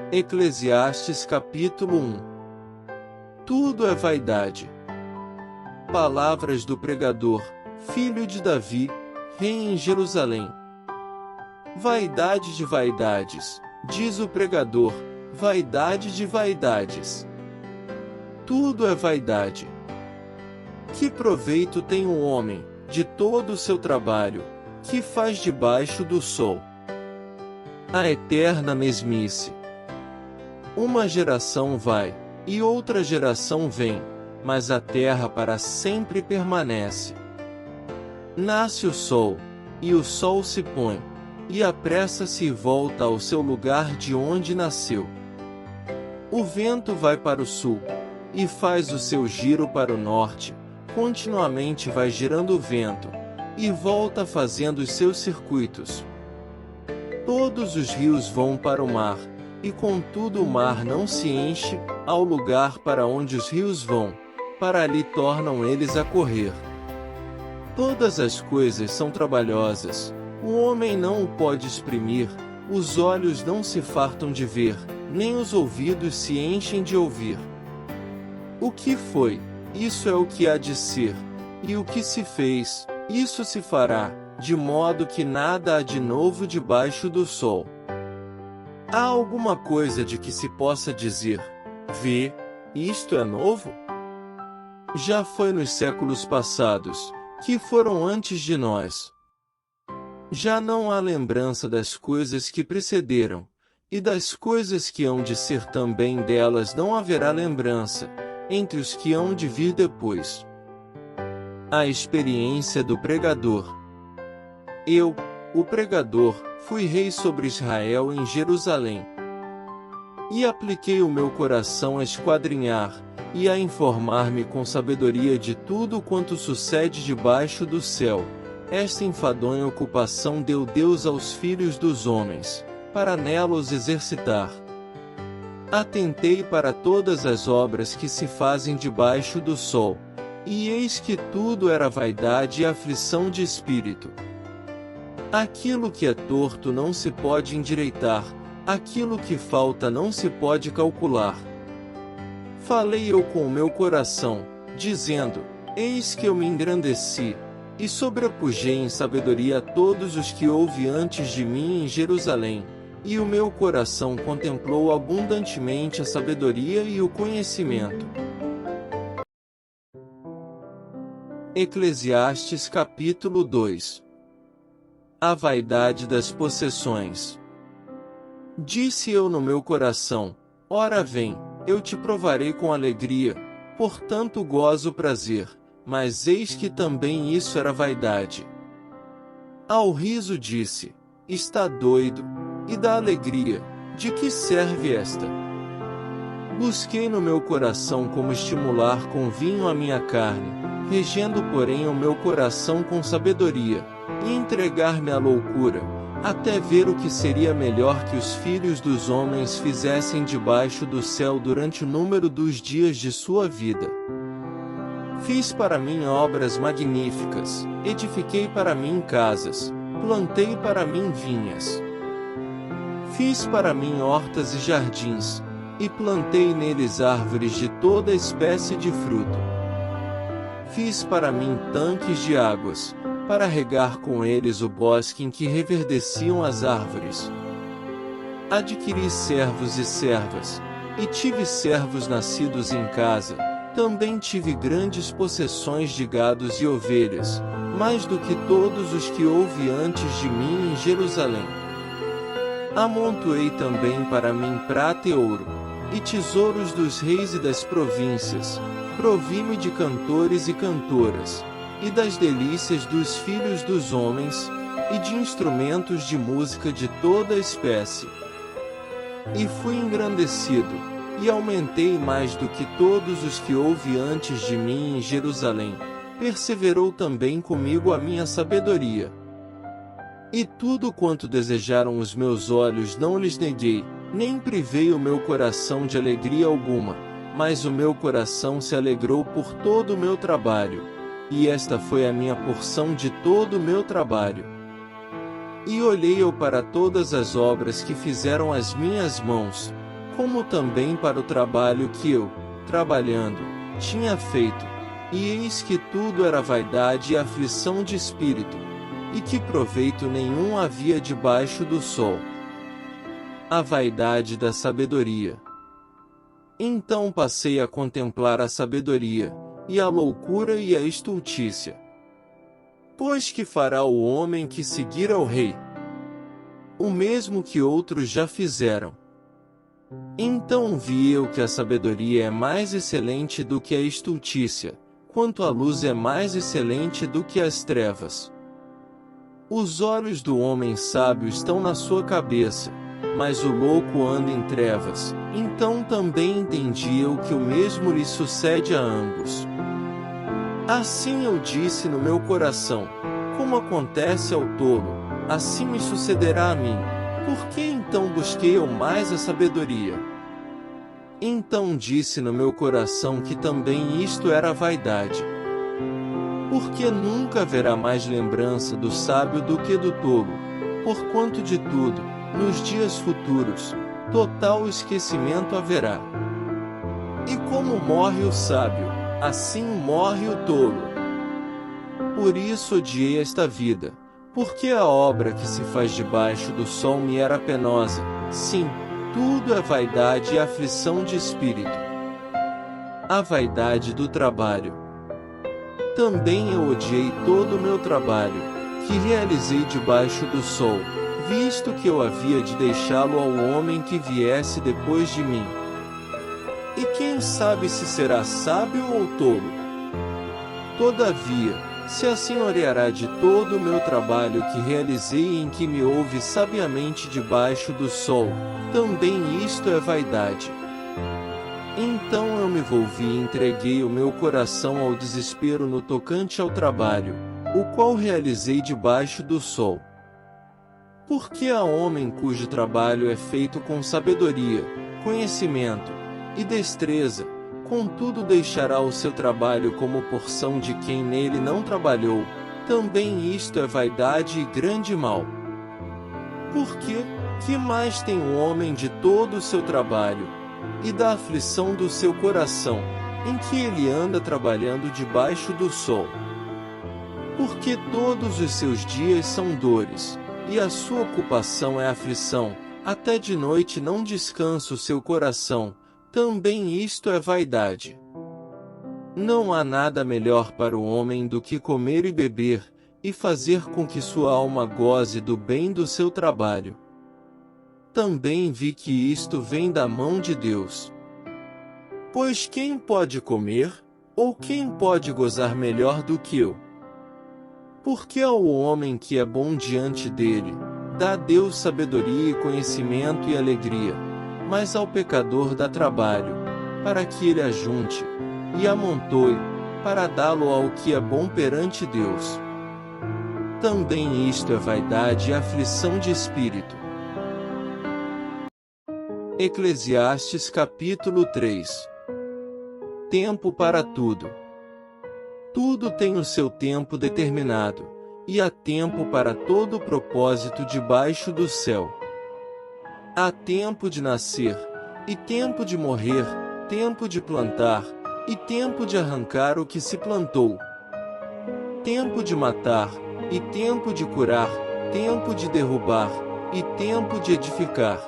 Eclesiastes capítulo 1. Tudo é vaidade. Palavras do pregador, filho de Davi, rei em Jerusalém. Vaidade de vaidades, diz o pregador, vaidade de vaidades. Tudo é vaidade. Que proveito tem o homem, de todo o seu trabalho, que faz debaixo do sol? A eterna mesmice. Uma geração vai, e outra geração vem, mas a terra para sempre permanece. Nasce o sol, e o sol se põe, e apressa-se e volta ao seu lugar de onde nasceu. O vento vai para o sul, e faz o seu giro para o norte, continuamente vai girando o vento, e volta fazendo os seus circuitos. Todos os rios vão para o mar, e contudo o mar não se enche, ao lugar para onde os rios vão, para ali tornam eles a correr. Todas as coisas são trabalhosas, o homem não o pode exprimir, os olhos não se fartam de ver, nem os ouvidos se enchem de ouvir. O que foi, isso é o que há de ser, e o que se fez, isso se fará, de modo que nada há de novo debaixo do sol. Há alguma coisa de que se possa dizer, vê, isto é novo? Já foi nos séculos passados, que foram antes de nós. Já não há lembrança das coisas que precederam, e das coisas que hão de ser também delas não haverá lembrança, entre os que hão de vir depois. A experiência do pregador. Eu, o pregador, fui rei sobre Israel em Jerusalém. E apliquei o meu coração a esquadrinhar, e a informar-me com sabedoria de tudo quanto sucede debaixo do céu. Esta enfadonha ocupação deu Deus aos filhos dos homens, para nela os exercitar. Atentei para todas as obras que se fazem debaixo do sol, e eis que tudo era vaidade e aflição de espírito. Aquilo que é torto não se pode endireitar, aquilo que falta não se pode calcular. Falei eu com o meu coração, dizendo, eis que eu me engrandeci, e sobrepujei em sabedoria a todos os que houve antes de mim em Jerusalém, e o meu coração contemplou abundantemente a sabedoria e o conhecimento. Eclesiastes capítulo 2. A vaidade das possessões. Disse eu no meu coração, ora vem, eu te provarei com alegria, portanto gozo prazer, mas eis que também isso era vaidade. Ao riso disse, está doido, e da alegria, de que serve esta? Busquei no meu coração como estimular com vinho a minha carne, regendo porém o meu coração com sabedoria, e entregar-me à loucura, até ver o que seria melhor que os filhos dos homens fizessem debaixo do céu durante o número dos dias de sua vida. Fiz para mim obras magníficas, edifiquei para mim casas, plantei para mim vinhas. Fiz para mim hortas e jardins, e plantei neles árvores de toda espécie de fruto. Fiz para mim tanques de águas, para regar com eles o bosque em que reverdeciam as árvores. Adquiri servos e servas, e tive servos nascidos em casa, também tive grandes possessões de gados e ovelhas, mais do que todos os que houve antes de mim em Jerusalém. Amontoei também para mim prata e ouro, e tesouros dos reis e das províncias, provi-me de cantores e cantoras, e das delícias dos filhos dos homens, e de instrumentos de música de toda espécie. E fui engrandecido, e aumentei mais do que todos os que houve antes de mim em Jerusalém. Perseverou também comigo a minha sabedoria. E tudo quanto desejaram os meus olhos não lhes neguei, nem privei o meu coração de alegria alguma, mas o meu coração se alegrou por todo o meu trabalho. E esta foi a minha porção de todo o meu trabalho. E olhei eu para todas as obras que fizeram as minhas mãos, como também para o trabalho que eu, trabalhando, tinha feito, e eis que tudo era vaidade e aflição de espírito, e que proveito nenhum havia debaixo do sol. A vaidade da sabedoria. Então passei a contemplar a sabedoria, e a loucura e a estultícia. Pois que fará o homem que seguir ao rei? O mesmo que outros já fizeram. Então vi eu que a sabedoria é mais excelente do que a estultícia, quanto a luz é mais excelente do que as trevas. Os olhos do homem sábio estão na sua cabeça, mas o louco anda em trevas. Então também entendi eu que o mesmo lhe sucede a ambos. Assim eu disse no meu coração: como acontece ao tolo, assim me sucederá a mim. Por que então busquei eu mais a sabedoria? Então disse no meu coração que também isto era vaidade. Porque nunca haverá mais lembrança do sábio do que do tolo, porquanto de tudo, nos dias futuros, total esquecimento haverá. E como morre o sábio, assim morre o tolo. Por isso odiei esta vida, porque a obra que se faz debaixo do sol me era penosa. Sim, tudo é vaidade e aflição de espírito. A vaidade do trabalho. Também eu odiei todo o meu trabalho, que realizei debaixo do sol, visto que eu havia de deixá-lo ao homem que viesse depois de mim. E quem sabe se será sábio ou tolo? Todavia, se assenhoreará de todo o meu trabalho que realizei em que me houve sabiamente debaixo do sol, também isto é vaidade. Então eu me volvi e entreguei o meu coração ao desespero no tocante ao trabalho, o qual realizei debaixo do sol. Porque há homem cujo trabalho é feito com sabedoria, conhecimento e destreza, contudo deixará o seu trabalho como porção de quem nele não trabalhou, também isto é vaidade e grande mal. Porque, que mais tem o homem de todo o seu trabalho, e da aflição do seu coração, em que ele anda trabalhando debaixo do sol? Porque todos os seus dias são dores, e a sua ocupação é aflição, até de noite não descansa o seu coração, também isto é vaidade. Não há nada melhor para o homem do que comer e beber, e fazer com que sua alma goze do bem do seu trabalho. Também vi que isto vem da mão de Deus. Pois quem pode comer, ou quem pode gozar melhor do que eu? Porque ao homem que é bom diante dele, dá Deus sabedoria e conhecimento e alegria, mas ao pecador dá trabalho, para que ele ajunte, e amontoe, para dá-lo ao que é bom perante Deus. Também isto é vaidade e aflição de espírito. Eclesiastes capítulo 3. Tempo para tudo. Tudo tem o seu tempo determinado, e há tempo para todo propósito debaixo do céu. Há tempo de nascer, e tempo de morrer, tempo de plantar, e tempo de arrancar o que se plantou. Tempo de matar, e tempo de curar, tempo de derrubar, e tempo de edificar.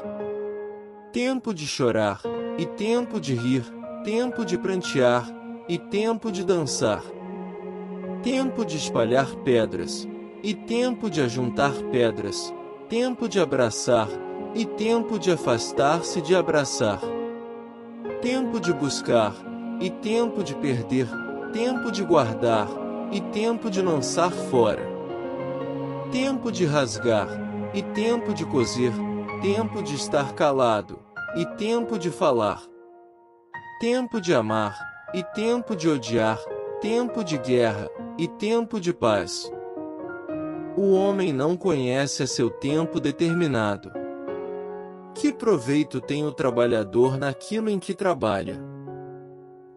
Tempo de chorar, e tempo de rir, tempo de prantear, e tempo de dançar. Tempo de espalhar pedras, e tempo de ajuntar pedras, tempo de abraçar, e tempo de afastar-se de abraçar. Tempo de buscar, e tempo de perder, tempo de guardar, e tempo de lançar fora. Tempo de rasgar, e tempo de coser, tempo de estar calado, e tempo de falar. Tempo de amar, e tempo de odiar, tempo de guerra, e tempo de paz. O homem não conhece a seu tempo determinado. Que proveito tem o trabalhador naquilo em que trabalha?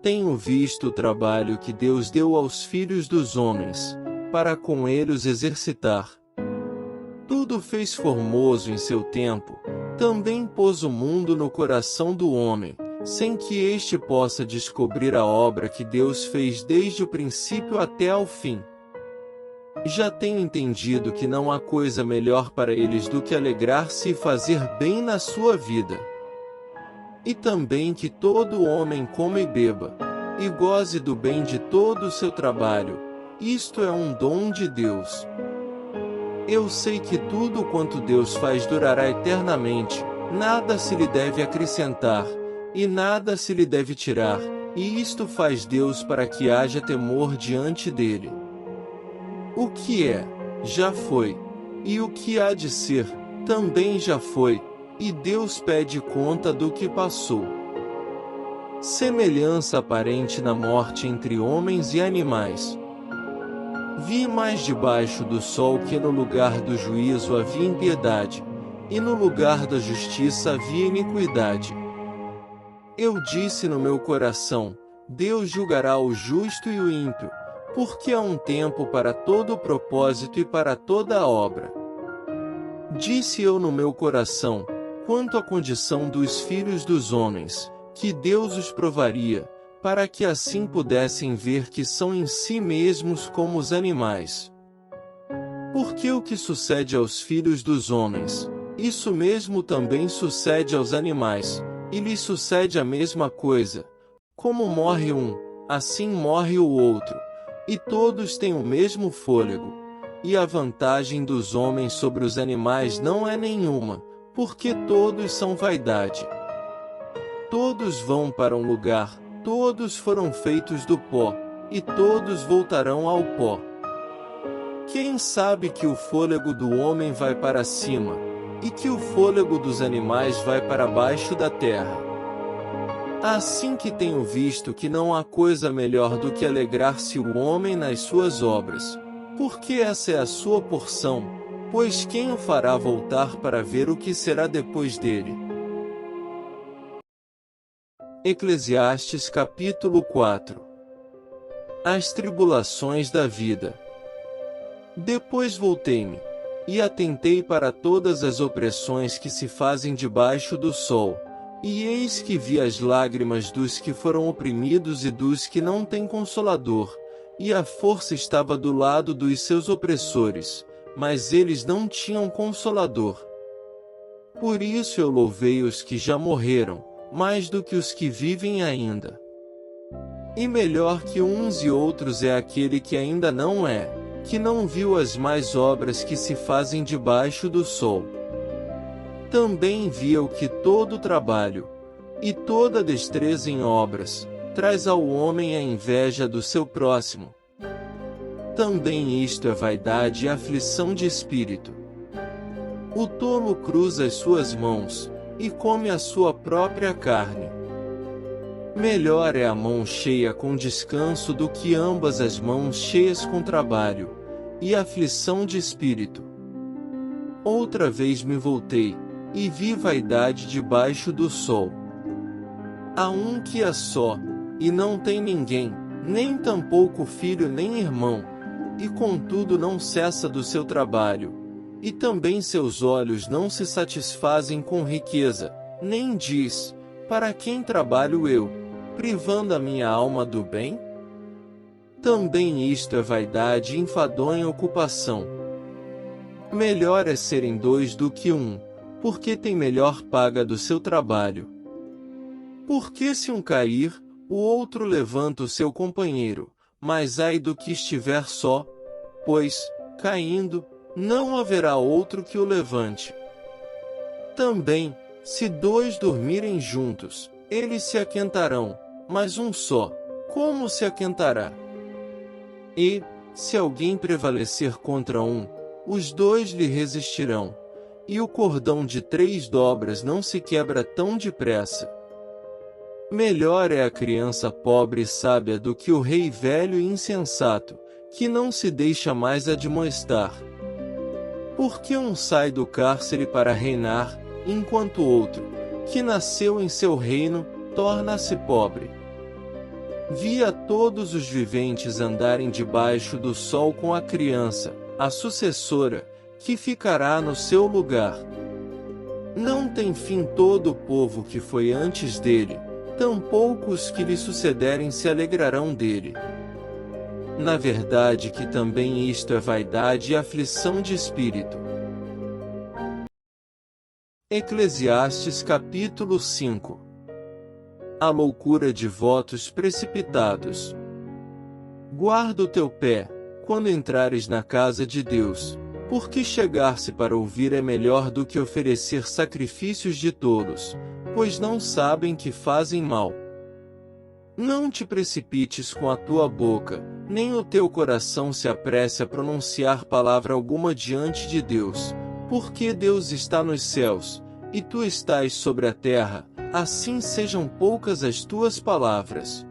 Tenho visto o trabalho que Deus deu aos filhos dos homens, para com eles exercitar. Tudo fez formoso em seu tempo, Também pôs o mundo no coração do homem, sem que este possa descobrir a obra que Deus fez desde o princípio até ao fim. Já tenho entendido que não há coisa melhor para eles do que alegrar-se e fazer bem na sua vida. E também que todo homem coma e beba, e goze do bem de todo o seu trabalho. Isto é um dom de Deus. Eu sei que tudo quanto Deus faz durará eternamente, nada se lhe deve acrescentar, e nada se lhe deve tirar, e isto faz Deus para que haja temor diante dele. O que é, já foi, e o que há de ser, também já foi, e Deus pede conta do que passou. Semelhança aparente na morte entre homens e animais. Vi mais debaixo do sol que no lugar do juízo havia impiedade, e no lugar da justiça havia iniquidade. Eu disse no meu coração: Deus julgará o justo e o ímpio, porque há um tempo para todo o propósito e para toda a obra. Disse eu no meu coração, quanto à condição dos filhos dos homens, que Deus os provaria, para que assim pudessem ver que são em si mesmos como os animais. Porque o que sucede aos filhos dos homens, isso mesmo também sucede aos animais, e lhes sucede a mesma coisa. Como morre um, assim morre o outro, e todos têm o mesmo fôlego. E a vantagem dos homens sobre os animais não é nenhuma, porque todos são vaidade. Todos vão para um lugar, todos foram feitos do pó, e todos voltarão ao pó. Quem sabe que o fôlego do homem vai para cima, e que o fôlego dos animais vai para baixo da terra? Assim que tenho visto que não há coisa melhor do que alegrar-se o homem nas suas obras, porque essa é a sua porção, pois quem o fará voltar para ver o que será depois dele? Eclesiastes capítulo 4. As tribulações da vida. Depois voltei-me, e atentei para todas as opressões que se fazem debaixo do sol, e eis que vi as lágrimas dos que foram oprimidos e dos que não têm consolador, e a força estava do lado dos seus opressores, mas eles não tinham consolador. Por isso eu louvei os que já morreram, mais do que os que vivem ainda. E melhor que uns e outros é aquele que ainda não é, que não viu as más obras que se fazem debaixo do sol. Também viu que todo trabalho, e toda destreza em obras, traz ao homem a inveja do seu próximo. Também isto é vaidade e aflição de espírito. O tolo cruza as suas mãos, e come a sua própria carne. Melhor é a mão cheia com descanso do que ambas as mãos cheias com trabalho, e aflição de espírito. Outra vez me voltei, e vi vaidade debaixo do sol. Há um que é só, e não tem ninguém, nem tampouco filho nem irmão, e contudo não cessa do seu trabalho, e também seus olhos não se satisfazem com riqueza, nem diz, para quem trabalho eu, privando a minha alma do bem? Também isto é vaidade e enfadonha ocupação. Melhor é serem dois do que um, porque tem melhor paga do seu trabalho. Porque se um cair, o outro levanta o seu companheiro, mas ai do que estiver só, pois, caindo, não haverá outro que o levante. Também, se dois dormirem juntos, eles se aquentarão, mas um só, como se aquentará? E, se alguém prevalecer contra um, os dois lhe resistirão, e o cordão de 3 dobras não se quebra tão depressa. Melhor é a criança pobre e sábia do que o rei velho e insensato, que não se deixa mais admoestar. Porque um sai do cárcere para reinar, enquanto outro, que nasceu em seu reino, torna-se pobre. Vi a todos os viventes andarem debaixo do sol com a criança, a sucessora, que ficará no seu lugar. Não tem fim todo o povo que foi antes dele, tampouco os que lhe sucederem se alegrarão dele. Na verdade que também isto é vaidade e aflição de espírito. Eclesiastes capítulo 5. A loucura de votos precipitados. Guarda o teu pé, quando entrares na casa de Deus, porque chegar-se para ouvir é melhor do que oferecer sacrifícios de tolos, pois não sabem que fazem mal. Não te precipites com a tua boca, nem o teu coração se apresse a pronunciar palavra alguma diante de Deus, porque Deus está nos céus, e tu estás sobre a terra, assim sejam poucas as tuas palavras.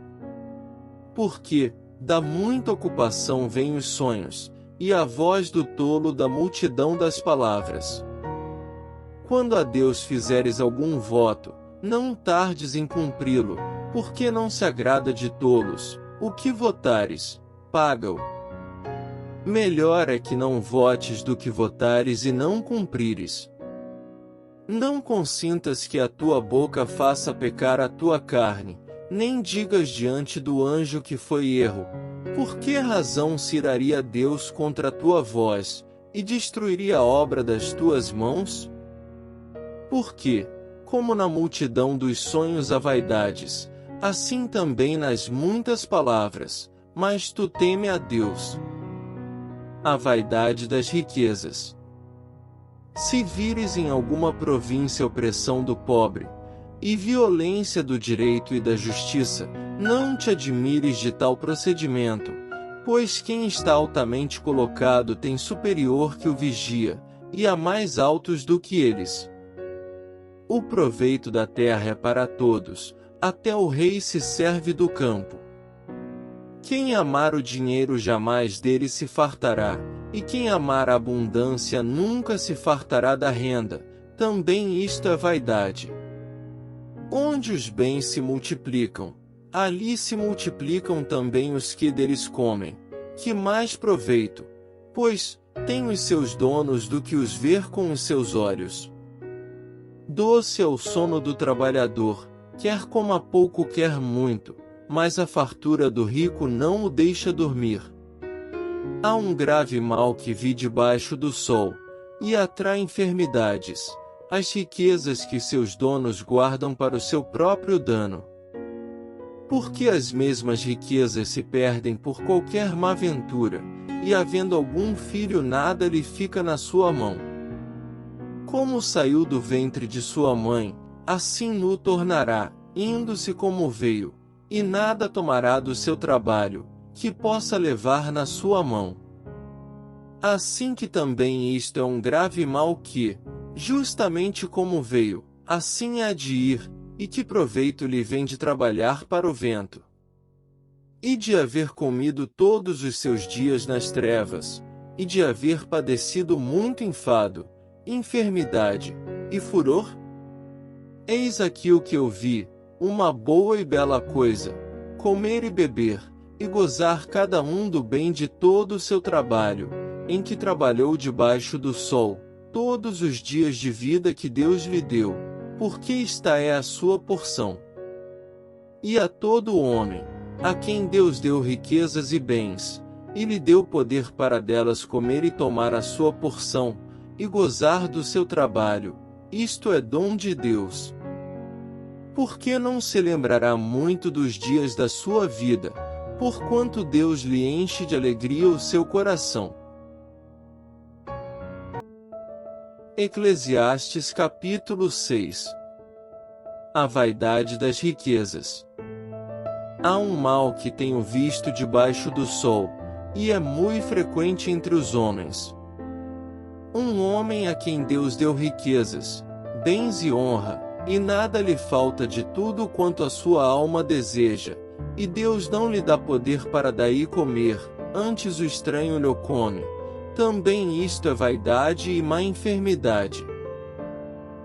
Porque, da muita ocupação vêm os sonhos, e a voz do tolo da multidão das palavras. Quando a Deus fizeres algum voto, não tardes em cumpri-lo, porque não se agrada de tolos. O que votares, paga-o. Melhor é que não votes do que votares e não cumprires. Não consintas que a tua boca faça pecar a tua carne, nem digas diante do anjo que foi erro. Por que razão se iraria Deus contra a tua voz, e destruiria a obra das tuas mãos? Porque, como na multidão dos sonhos há vaidades, assim também nas muitas palavras, mas tu teme a Deus. A vaidade das riquezas. Se vires em alguma província opressão do pobre, e violência do direito e da justiça, não te admires de tal procedimento, pois quem está altamente colocado tem superior que o vigia, e há mais altos do que eles. O proveito da terra é para todos, até o rei se serve do campo. Quem amar o dinheiro jamais dele se fartará, e quem amar a abundância nunca se fartará da renda, também isto é vaidade. Onde os bens se multiplicam, ali se multiplicam também os que deles comem. Que mais proveito, pois, têm os seus donos do que os ver com os seus olhos. Doce é o sono do trabalhador, quer coma pouco quer muito, mas a fartura do rico não o deixa dormir. Há um grave mal que vi debaixo do sol, e atrai enfermidades, as riquezas que seus donos guardam para o seu próprio dano. Porque as mesmas riquezas se perdem por qualquer má ventura, e havendo algum filho nada lhe fica na sua mão. Como saiu do ventre de sua mãe, assim no tornará, indo-se como veio, e nada tomará do seu trabalho, que possa levar na sua mão. Assim que também isto é um grave mal que, justamente como veio, assim há de ir, e que proveito lhe vem de trabalhar para o vento? E de haver comido todos os seus dias nas trevas, e de haver padecido muito enfado, enfermidade e furor? Eis aqui o que eu vi, uma boa e bela coisa, comer e beber, e gozar cada um do bem de todo o seu trabalho, em que trabalhou debaixo do sol, todos os dias de vida que Deus lhe deu, porque esta é a sua porção. E a todo homem, a quem Deus deu riquezas e bens, e lhe deu poder para delas comer e tomar a sua porção, e gozar do seu trabalho, isto é dom de Deus. Porque não se lembrará muito dos dias da sua vida, porquanto Deus lhe enche de alegria o seu coração. Eclesiastes capítulo 6. A vaidade das riquezas. Há um mal que tenho visto debaixo do sol, e é muito frequente entre os homens. Um homem a quem Deus deu riquezas, bens e honra, e nada lhe falta de tudo quanto a sua alma deseja, e Deus não lhe dá poder para daí comer, antes o estranho lhe come. Também isto é vaidade e má enfermidade.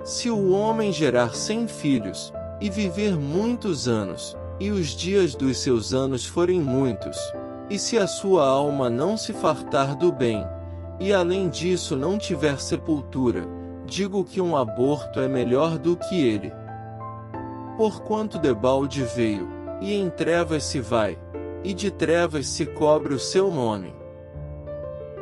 Se o homem gerar 100 filhos, e viver muitos anos, e os dias dos seus anos forem muitos, e se a sua alma não se fartar do bem, e além disso não tiver sepultura, digo que um aborto é melhor do que ele. Porquanto debalde veio, e em trevas se vai, e de trevas se cobre o seu nome.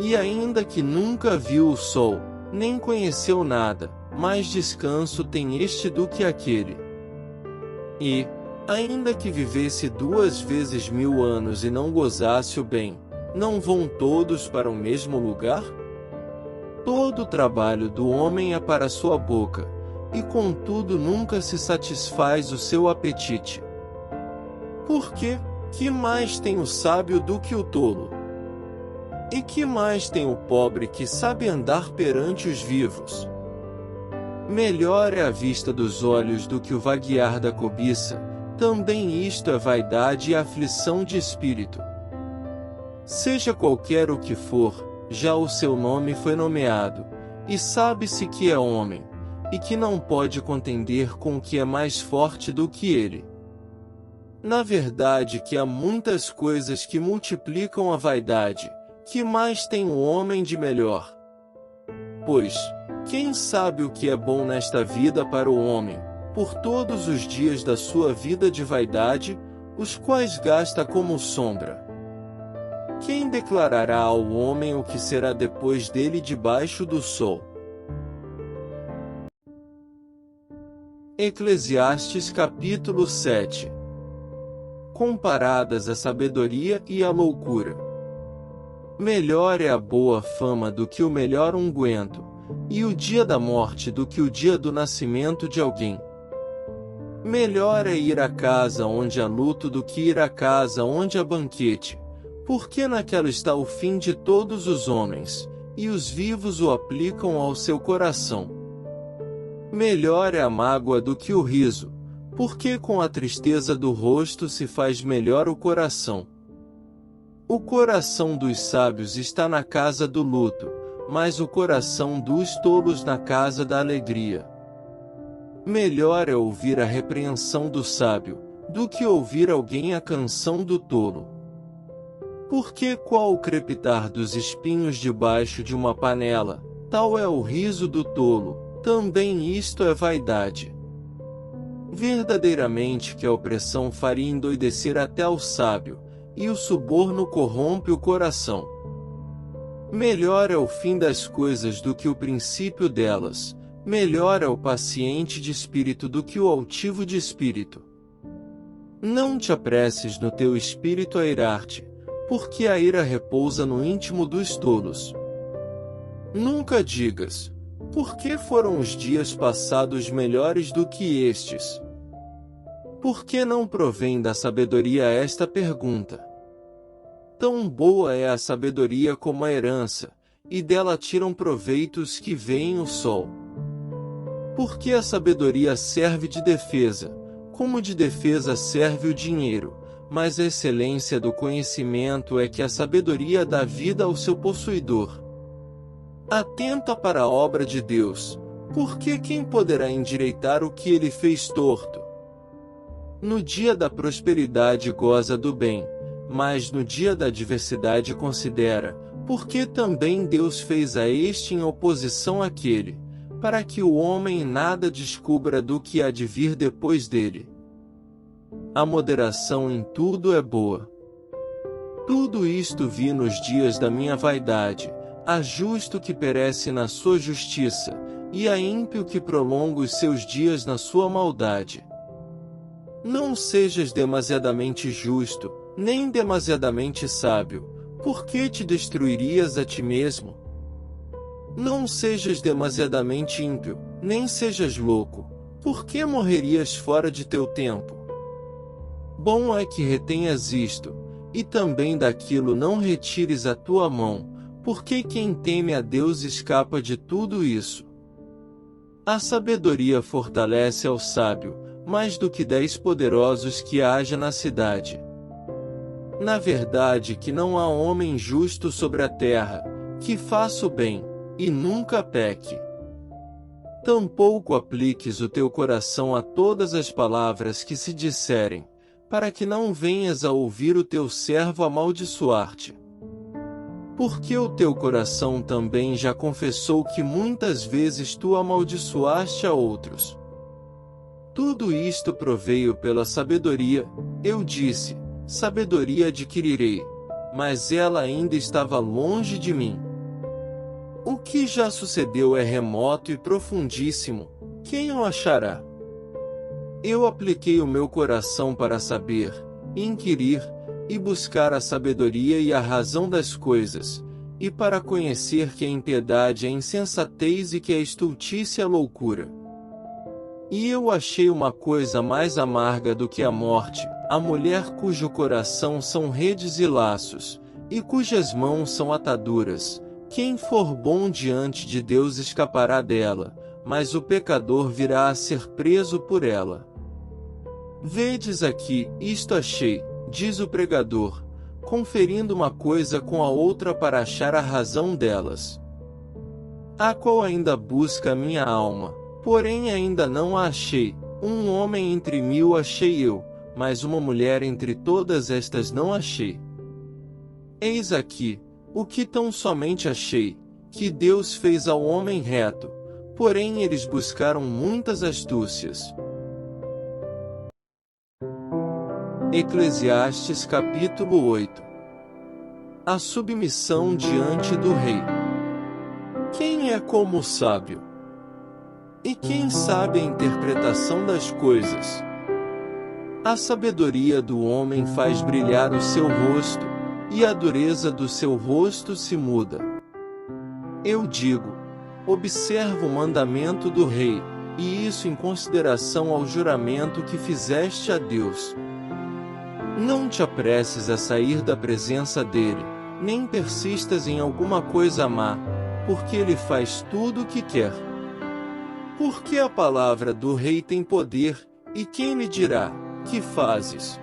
E ainda que nunca viu o sol, nem conheceu nada, mais descanso tem este do que aquele. E, ainda que vivesse 2 vezes 1000 anos e não gozasse o bem, não vão todos para o mesmo lugar? Todo o trabalho do homem é para sua boca, e contudo nunca se satisfaz o seu apetite. Porque, que mais tem o sábio do que o tolo? E que mais tem o pobre que sabe andar perante os vivos? Melhor é a vista dos olhos do que o vaguear da cobiça, também isto é vaidade e aflição de espírito. Seja qualquer o que for, já o seu nome foi nomeado, e sabe-se que é homem, e que não pode contender com o que é mais forte do que ele. Na verdade que há muitas coisas que multiplicam a vaidade, que mais tem o homem de melhor? Pois, quem sabe o que é bom nesta vida para o homem, por todos os dias da sua vida de vaidade, os quais gasta como sombra? Quem declarará ao homem o que será depois dele debaixo do sol? Eclesiastes capítulo 7. Comparadas a sabedoria e a loucura. Melhor é a boa fama do que o melhor unguento, e o dia da morte do que o dia do nascimento de alguém. Melhor é ir à casa onde há luto do que ir à casa onde há banquete, porque naquela está o fim de todos os homens, e os vivos o aplicam ao seu coração. Melhor é a mágoa do que o riso, porque com a tristeza do rosto se faz melhor o coração. O coração dos sábios está na casa do luto, mas o coração dos tolos na casa da alegria. Melhor é ouvir a repreensão do sábio, do que ouvir alguém a canção do tolo. Porque qual o crepitar dos espinhos debaixo de uma panela, tal é o riso do tolo, também isto é vaidade. Verdadeiramente que a opressão faria endoidecer até o sábio, e o suborno corrompe o coração. Melhor é o fim das coisas do que o princípio delas, melhor é o paciente de espírito do que o altivo de espírito. Não te apresses no teu espírito a irar-te, porque a ira repousa no íntimo dos tolos. Nunca digas, por que foram os dias passados melhores do que estes? Por que não provém da sabedoria esta pergunta? Tão boa é a sabedoria como a herança, e dela tiram proveitos que veem o sol. Porque a sabedoria serve de defesa, como de defesa serve o dinheiro, mas a excelência do conhecimento é que a sabedoria dá vida ao seu possuidor. Atenta para a obra de Deus, porque quem poderá endireitar o que ele fez torto? No dia da prosperidade goza do bem, mas no dia da adversidade considera, porque também Deus fez a este em oposição àquele, para que o homem nada descubra do que há de vir depois dele. A moderação em tudo é boa. Tudo isto vi nos dias da minha vaidade, há justo que perece na sua justiça, e há ímpio que prolonga os seus dias na sua maldade. Não sejas demasiadamente justo, nem demasiadamente sábio, porque te destruirias a ti mesmo. Não sejas demasiadamente ímpio, nem sejas louco, porque morrerias fora de teu tempo. Bom é que retenhas isto, e também daquilo não retires a tua mão, porque quem teme a Deus escapa de tudo isso. A sabedoria fortalece ao sábio, mais do que 10 poderosos que haja na cidade. Na verdade que não há homem justo sobre a terra, que faça o bem, e nunca peque. Tampouco apliques o teu coração a todas as palavras que se disserem, para que não venhas a ouvir o teu servo amaldiçoar-te. Porque o teu coração também já confessou que muitas vezes tu amaldiçoaste a outros. Tudo isto proveio pela sabedoria, eu disse, sabedoria adquirirei, mas ela ainda estava longe de mim. O que já sucedeu é remoto e profundíssimo, quem o achará? Eu apliquei o meu coração para saber, inquirir, e buscar a sabedoria e a razão das coisas, e para conhecer que a impiedade é insensatez e que a estultícia é loucura. E eu achei uma coisa mais amarga do que a morte, a mulher cujo coração são redes e laços, e cujas mãos são ataduras. Quem for bom diante de Deus escapará dela, mas o pecador virá a ser preso por ela. Vedes aqui, isto achei, diz o pregador, conferindo uma coisa com a outra para achar a razão delas. A qual ainda busca a minha alma, porém ainda não a achei. Um homem entre 1000 achei eu, mas uma mulher entre todas estas não achei. Eis aqui, o que tão somente achei, que Deus fez ao homem reto, porém eles buscaram muitas astúcias. Eclesiastes capítulo 8. A submissão diante do rei. Quem é como o sábio? E quem sabe a interpretação das coisas? A sabedoria do homem faz brilhar o seu rosto, e a dureza do seu rosto se muda. Eu digo, observa o mandamento do rei, e isso em consideração ao juramento que fizeste a Deus. Não te apresses a sair da presença dele, nem persistas em alguma coisa má, porque ele faz tudo o que quer. Porque a palavra do rei tem poder, e quem lhe dirá, que fazes?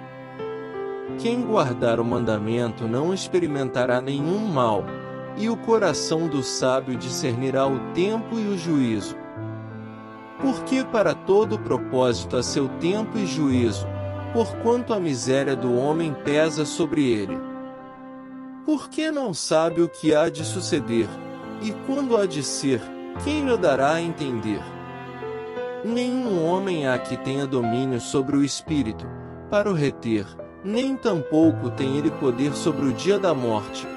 Quem guardar o mandamento não experimentará nenhum mal, e o coração do sábio discernirá o tempo e o juízo. Porque para todo propósito há seu tempo e juízo, porquanto a miséria do homem pesa sobre ele. Porque não sabe o que há de suceder, e quando há de ser, quem lhe dará a entender? Nenhum homem há que tenha domínio sobre o espírito, para o reter, nem tampouco tem ele poder sobre o dia da morte.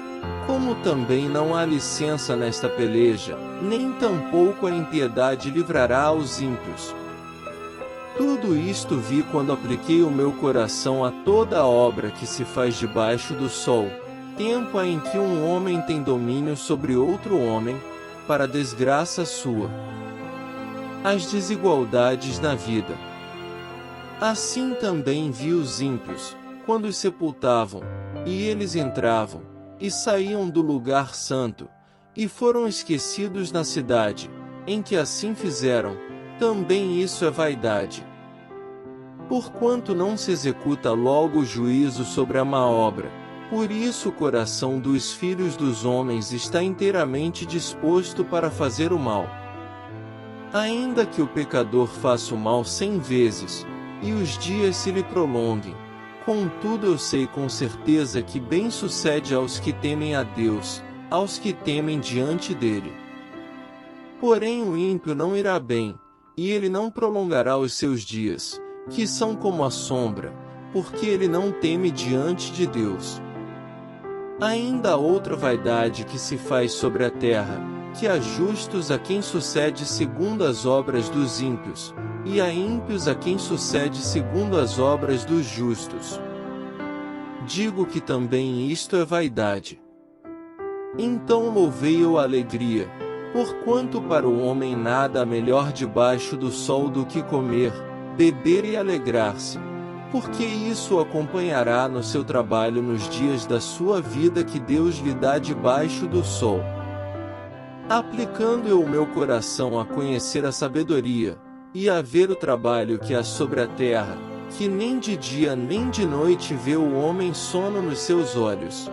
Como também não há licença nesta peleja, nem tampouco a impiedade livrará aos ímpios. Tudo isto vi quando apliquei o meu coração a toda a obra que se faz debaixo do sol, tempo em que um homem tem domínio sobre outro homem, para desgraça sua. As desigualdades na vida. Assim também vi os ímpios, quando os sepultavam, e eles entravam, e saíam do lugar santo, e foram esquecidos na cidade, em que assim fizeram. Também isso é vaidade. Porquanto não se executa logo o juízo sobre a má obra, por isso o coração dos filhos dos homens está inteiramente disposto para fazer o mal. Ainda que o pecador faça o mal 100 vezes, e os dias se lhe prolonguem, contudo eu sei com certeza que bem sucede aos que temem a Deus, aos que temem diante dele. Porém o ímpio não irá bem, e ele não prolongará os seus dias, que são como a sombra, porque ele não teme diante de Deus. Ainda há outra vaidade que se faz sobre a terra, que há justos a quem sucede segundo as obras dos ímpios, e há ímpios a quem sucede segundo as obras dos justos. Digo que também isto é vaidade. Então louvei eu a alegria, porquanto para o homem nada há melhor debaixo do sol do que comer, beber e alegrar-se, porque isso o acompanhará no seu trabalho nos dias da sua vida que Deus lhe dá debaixo do sol. Aplicando eu o meu coração a conhecer a sabedoria, e a ver o trabalho que há sobre a terra, que nem de dia nem de noite vê o homem sono nos seus olhos.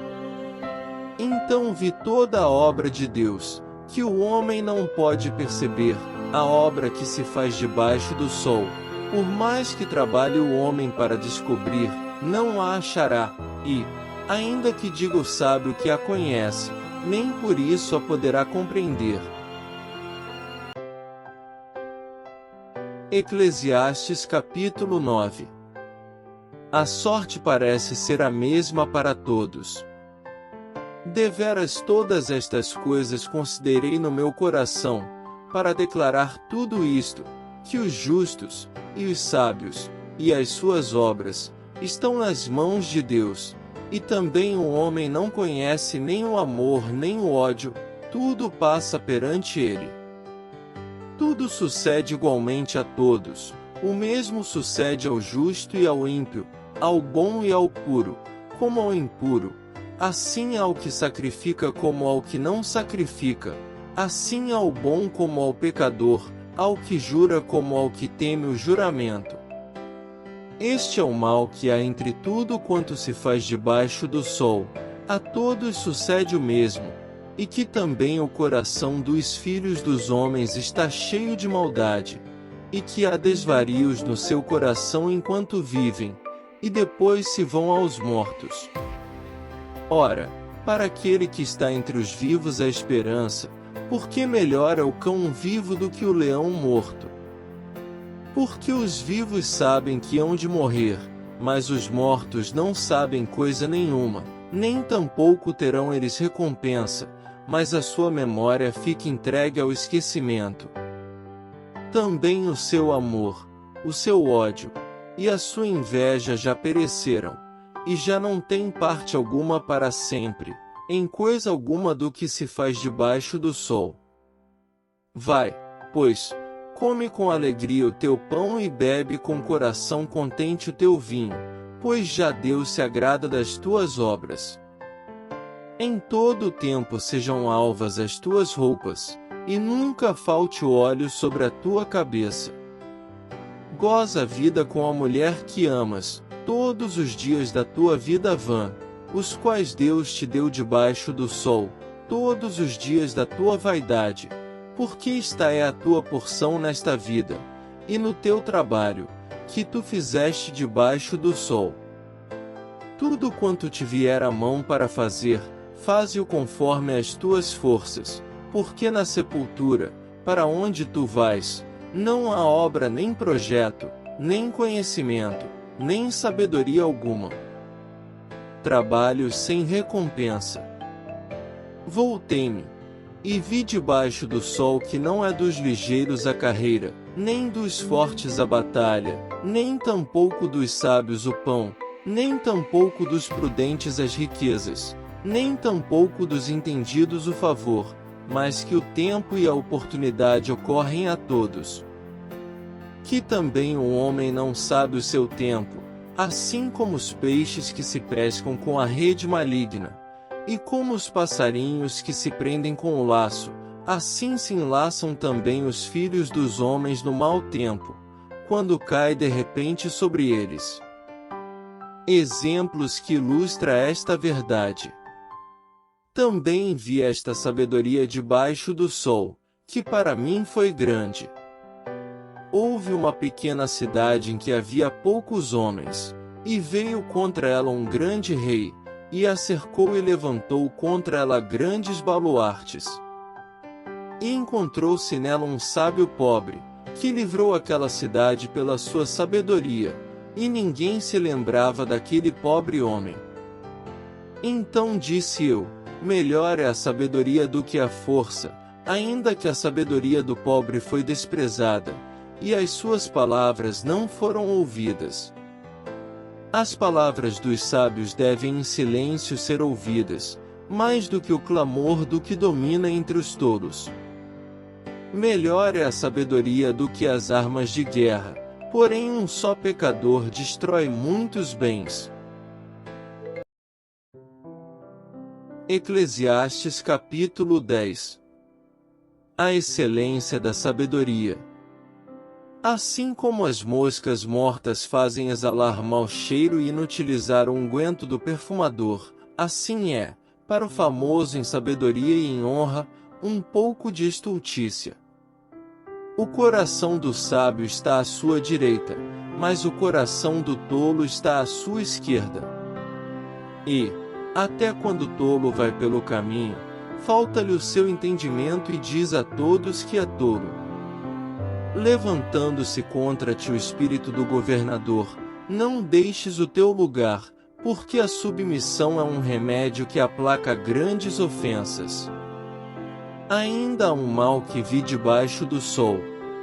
Então vi toda a obra de Deus, que o homem não pode perceber, a obra que se faz debaixo do sol. Por mais que trabalhe o homem para descobrir, não a achará, e, ainda que diga o sábio que a conhece, nem por isso a poderá compreender. Eclesiastes capítulo 9. A sorte parece ser a mesma para todos. Deveras todas estas coisas considerei no meu coração, para declarar tudo isto, que os justos, e os sábios, e as suas obras, estão nas mãos de Deus, e também o homem não conhece nem o amor nem o ódio, tudo passa perante ele. Tudo sucede igualmente a todos, o mesmo sucede ao justo e ao ímpio, ao bom e ao puro, como ao impuro, assim ao que sacrifica como ao que não sacrifica, assim ao bom como ao pecador, ao que jura como ao que teme o juramento. Este é o mal que há entre tudo quanto se faz debaixo do sol, a todos sucede o mesmo, e que também o coração dos filhos dos homens está cheio de maldade, e que há desvarios no seu coração enquanto vivem, e depois se vão aos mortos. Ora, para aquele que está entre os vivos a esperança, porque melhor é o cão vivo do que o leão morto. Porque os vivos sabem que hão de morrer, mas os mortos não sabem coisa nenhuma, nem tampouco terão eles recompensa, mas a sua memória fica entregue ao esquecimento. Também o seu amor, o seu ódio, e a sua inveja já pereceram, e já não têm parte alguma para sempre, em coisa alguma do que se faz debaixo do sol. Vai, pois, come com alegria o teu pão e bebe com coração contente o teu vinho, pois já Deus se agrada das tuas obras. Em todo o tempo sejam alvas as tuas roupas, e nunca falte o óleo sobre a tua cabeça. Goza a vida com a mulher que amas, todos os dias da tua vida vã, os quais Deus te deu debaixo do sol, todos os dias da tua vaidade, porque esta é a tua porção nesta vida, e no teu trabalho, que tu fizeste debaixo do sol. Tudo quanto te vier à mão para fazer, faze-o conforme as tuas forças, porque na sepultura, para onde tu vais, não há obra nem projeto, nem conhecimento, nem sabedoria alguma. Trabalhos sem recompensa. Voltei-me, e vi debaixo do sol que não é dos ligeiros a carreira, nem dos fortes a batalha, nem tampouco dos sábios o pão, nem tampouco dos prudentes as riquezas, nem tampouco dos entendidos o favor, mas que o tempo e a oportunidade ocorrem a todos. Que também o homem não sabe o seu tempo, assim como os peixes que se pescam com a rede maligna, e como os passarinhos que se prendem com o laço, assim se enlaçam também os filhos dos homens no mau tempo, quando cai de repente sobre eles. Exemplos que ilustra esta verdade. Também vi esta sabedoria debaixo do sol, que para mim foi grande. Houve uma pequena cidade em que havia poucos homens, e veio contra ela um grande rei, e a cercou e levantou contra ela grandes baluartes. E encontrou-se nela um sábio pobre, que livrou aquela cidade pela sua sabedoria, e ninguém se lembrava daquele pobre homem. Então disse eu, melhor é a sabedoria do que a força, ainda que a sabedoria do pobre foi desprezada, e as suas palavras não foram ouvidas. As palavras dos sábios devem em silêncio ser ouvidas, mais do que o clamor do que domina entre os tolos. Melhor é a sabedoria do que as armas de guerra, porém um só pecador destrói muitos bens. Eclesiastes capítulo 10. A excelência da sabedoria. Assim como as moscas mortas fazem exalar mau cheiro e inutilizar o unguento do perfumador, assim é, para o famoso em sabedoria e em honra, um pouco de estultícia. O coração do sábio está à sua direita, mas o coração do tolo está à sua esquerda. E, até quando o tolo vai pelo caminho, falta-lhe o seu entendimento e diz a todos que é tolo. Levantando-se contra ti o espírito do governador, não deixes o teu lugar, porque a submissão é um remédio que aplaca grandes ofensas. Ainda há um mal que vi debaixo do sol,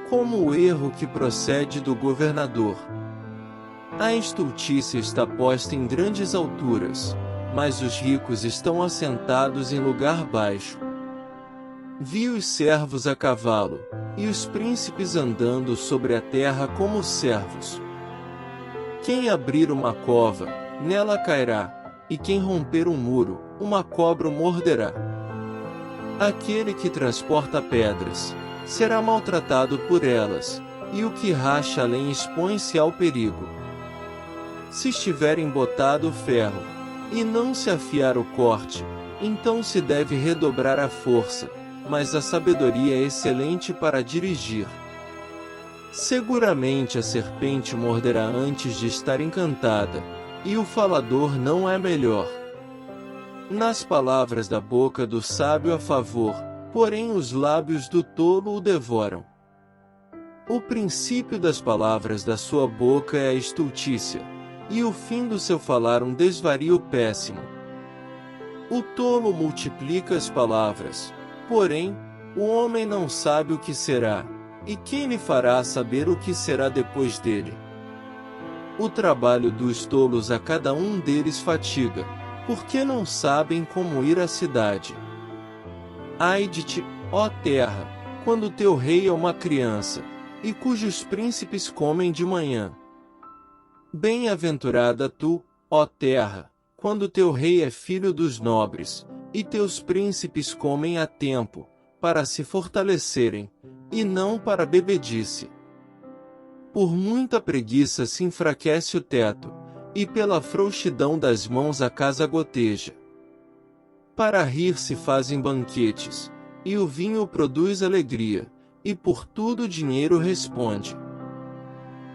como o erro que procede do governador. A estultícia está posta em grandes alturas, mas os ricos estão assentados em lugar baixo. Vi os servos a cavalo, e os príncipes andando sobre a terra como servos. Quem abrir uma cova, nela cairá, e quem romper um muro, uma cobra o morderá. Aquele que transporta pedras, será maltratado por elas, e o que racha a lenha expõe-se ao perigo. Se estiver embotado o ferro, e não se afiar o corte, então se deve redobrar a força, mas a sabedoria é excelente para dirigir. Seguramente a serpente morderá antes de estar encantada, e o falador não é melhor. Nas palavras da boca do sábio há favor, porém os lábios do tolo o devoram. O princípio das palavras da sua boca é a estultícia, e o fim do seu falar um desvario péssimo. O tolo multiplica as palavras, porém, o homem não sabe o que será, e quem lhe fará saber o que será depois dele? O trabalho dos tolos a cada um deles fatiga, porque não sabem como ir à cidade. Ai de ti, ó terra, quando teu rei é uma criança, e cujos príncipes comem de manhã. Bem-aventurada tu, ó terra, quando teu rei é filho dos nobres, e teus príncipes comem a tempo, para se fortalecerem, e não para bebedice. Por muita preguiça se enfraquece o teto, e pela frouxidão das mãos a casa goteja. Para rir se fazem banquetes, e o vinho produz alegria, e por tudo o dinheiro responde.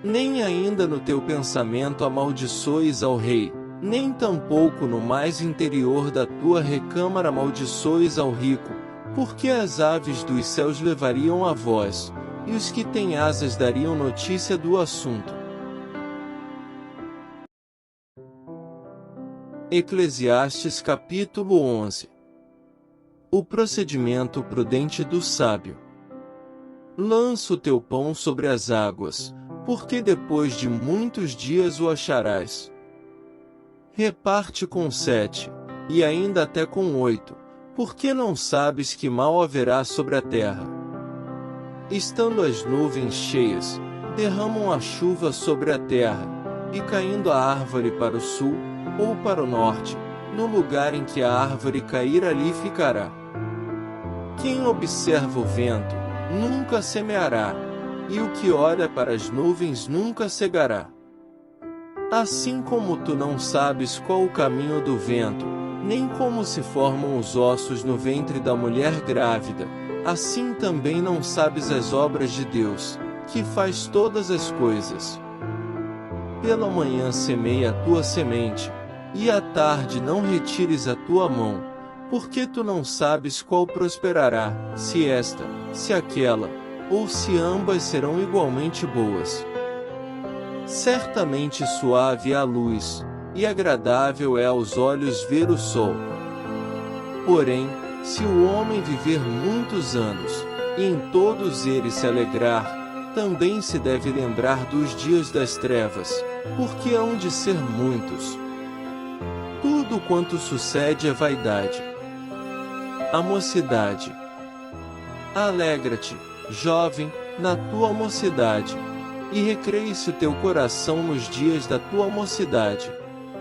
Nem ainda no teu pensamento amaldiçoes ao rei, nem tampouco no mais interior da tua recâmara amaldiçoes ao rico, porque as aves dos céus levariam a voz, e os que têm asas dariam notícia do assunto. Eclesiastes capítulo 11. O procedimento prudente do sábio. Lança o teu pão sobre as águas, porque depois de muitos dias o acharás. Reparte com 7, e ainda até com 8, porque não sabes que mal haverá sobre a terra. Estando as nuvens cheias, derramam a chuva sobre a terra, e caindo a árvore para o sul, ou para o norte, no lugar em que a árvore cair ali ficará. Quem observa o vento, nunca semeará, e o que olha para as nuvens nunca cegará. Assim como tu não sabes qual o caminho do vento, nem como se formam os ossos no ventre da mulher grávida, assim também não sabes as obras de Deus, que faz todas as coisas. Pela manhã semeia a tua semente, e à tarde não retires a tua mão, porque tu não sabes qual prosperará, se esta, se aquela, ou se ambas serão igualmente boas. Certamente suave é a luz, e agradável é aos olhos ver o sol. Porém, se o homem viver muitos anos, e em todos eles se alegrar, também se deve lembrar dos dias das trevas, porque hão de ser muitos. Tudo quanto sucede é vaidade. A mocidade. Alegra-te, jovem, na tua mocidade, e recreie-se o teu coração nos dias da tua mocidade,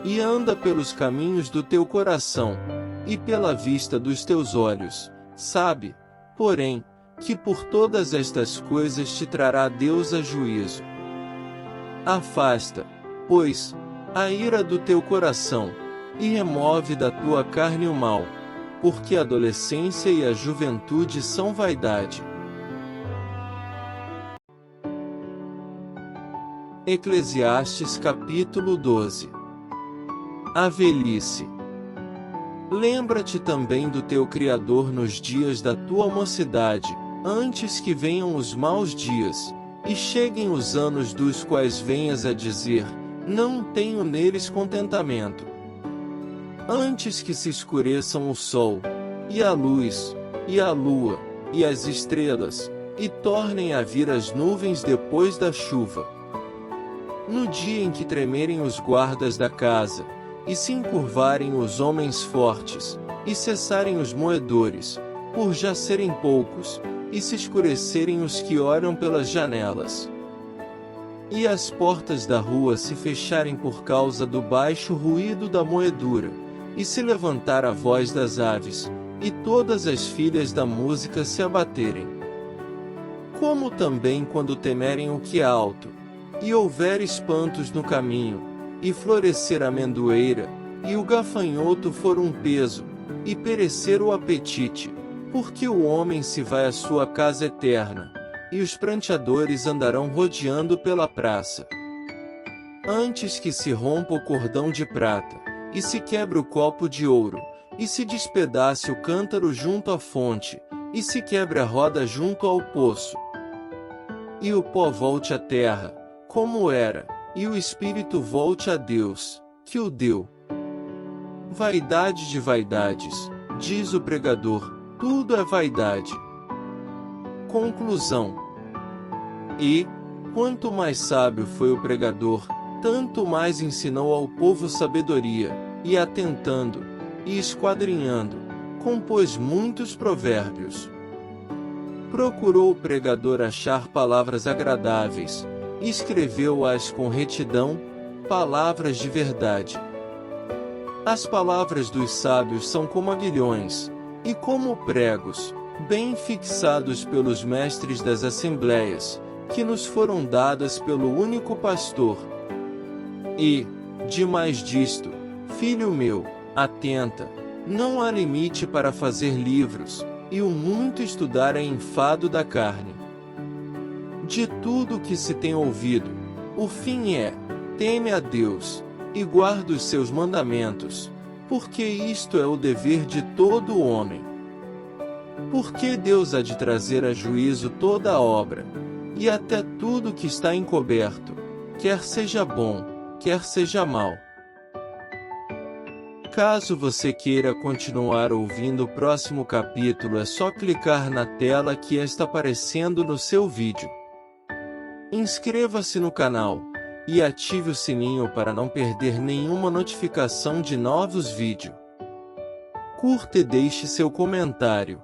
e anda pelos caminhos do teu coração, e pela vista dos teus olhos. Sabe, porém, que por todas estas coisas te trará Deus a juízo. Afasta, pois, a ira do teu coração, e remove da tua carne o mal, porque a adolescência e a juventude são vaidade. Eclesiastes capítulo 12. A velhice. Lembra-te também do teu Criador nos dias da tua mocidade, antes que venham os maus dias, e cheguem os anos dos quais venhas a dizer, não tenho neles contentamento. Antes que se escureçam o sol, e a luz, e a lua, e as estrelas, e tornem a vir as nuvens depois da chuva. No dia em que tremerem os guardas da casa, e se encurvarem os homens fortes, e cessarem os moedores, por já serem poucos, e se escurecerem os que olham pelas janelas. E as portas da rua se fecharem por causa do baixo ruído da moedura, e se levantar a voz das aves, e todas as filhas da música se abaterem. Como também quando temerem o que é alto, e houver espantos no caminho, e florescer a amendoeira, e o gafanhoto for um peso, e perecer o apetite, porque o homem se vai à sua casa eterna, e os pranteadores andarão rodeando pela praça. Antes que se rompa o cordão de prata, e se quebre o copo de ouro, e se despedace o cântaro junto à fonte, e se quebre a roda junto ao poço, e o pó volte à terra, como era, e o espírito volte a Deus, que o deu. Vaidade de vaidades, diz o pregador, tudo é vaidade. Conclusão. E, quanto mais sábio foi o pregador, tanto mais ensinou ao povo sabedoria, e atentando, e esquadrinhando, compôs muitos provérbios. Procurou o pregador achar palavras agradáveis, e escreveu-as com retidão, palavras de verdade. As palavras dos sábios são como aguilhões, e como pregos, bem fixados pelos mestres das assembleias, que nos foram dadas pelo único pastor. E, demais disto, filho meu, atenta, não há limite para fazer livros, e o muito estudar é enfado da carne. De tudo o que se tem ouvido, o fim é, teme a Deus, e guarda os seus mandamentos, porque isto é o dever de todo homem. Porque Deus há de trazer a juízo toda a obra, e até tudo que está encoberto, quer seja bom, quer seja mal. Caso você queira continuar ouvindo o próximo capítulo, é só clicar na tela que está aparecendo no seu vídeo. Inscreva-se no canal e ative o sininho para não perder nenhuma notificação de novos vídeos. Curta e deixe seu comentário.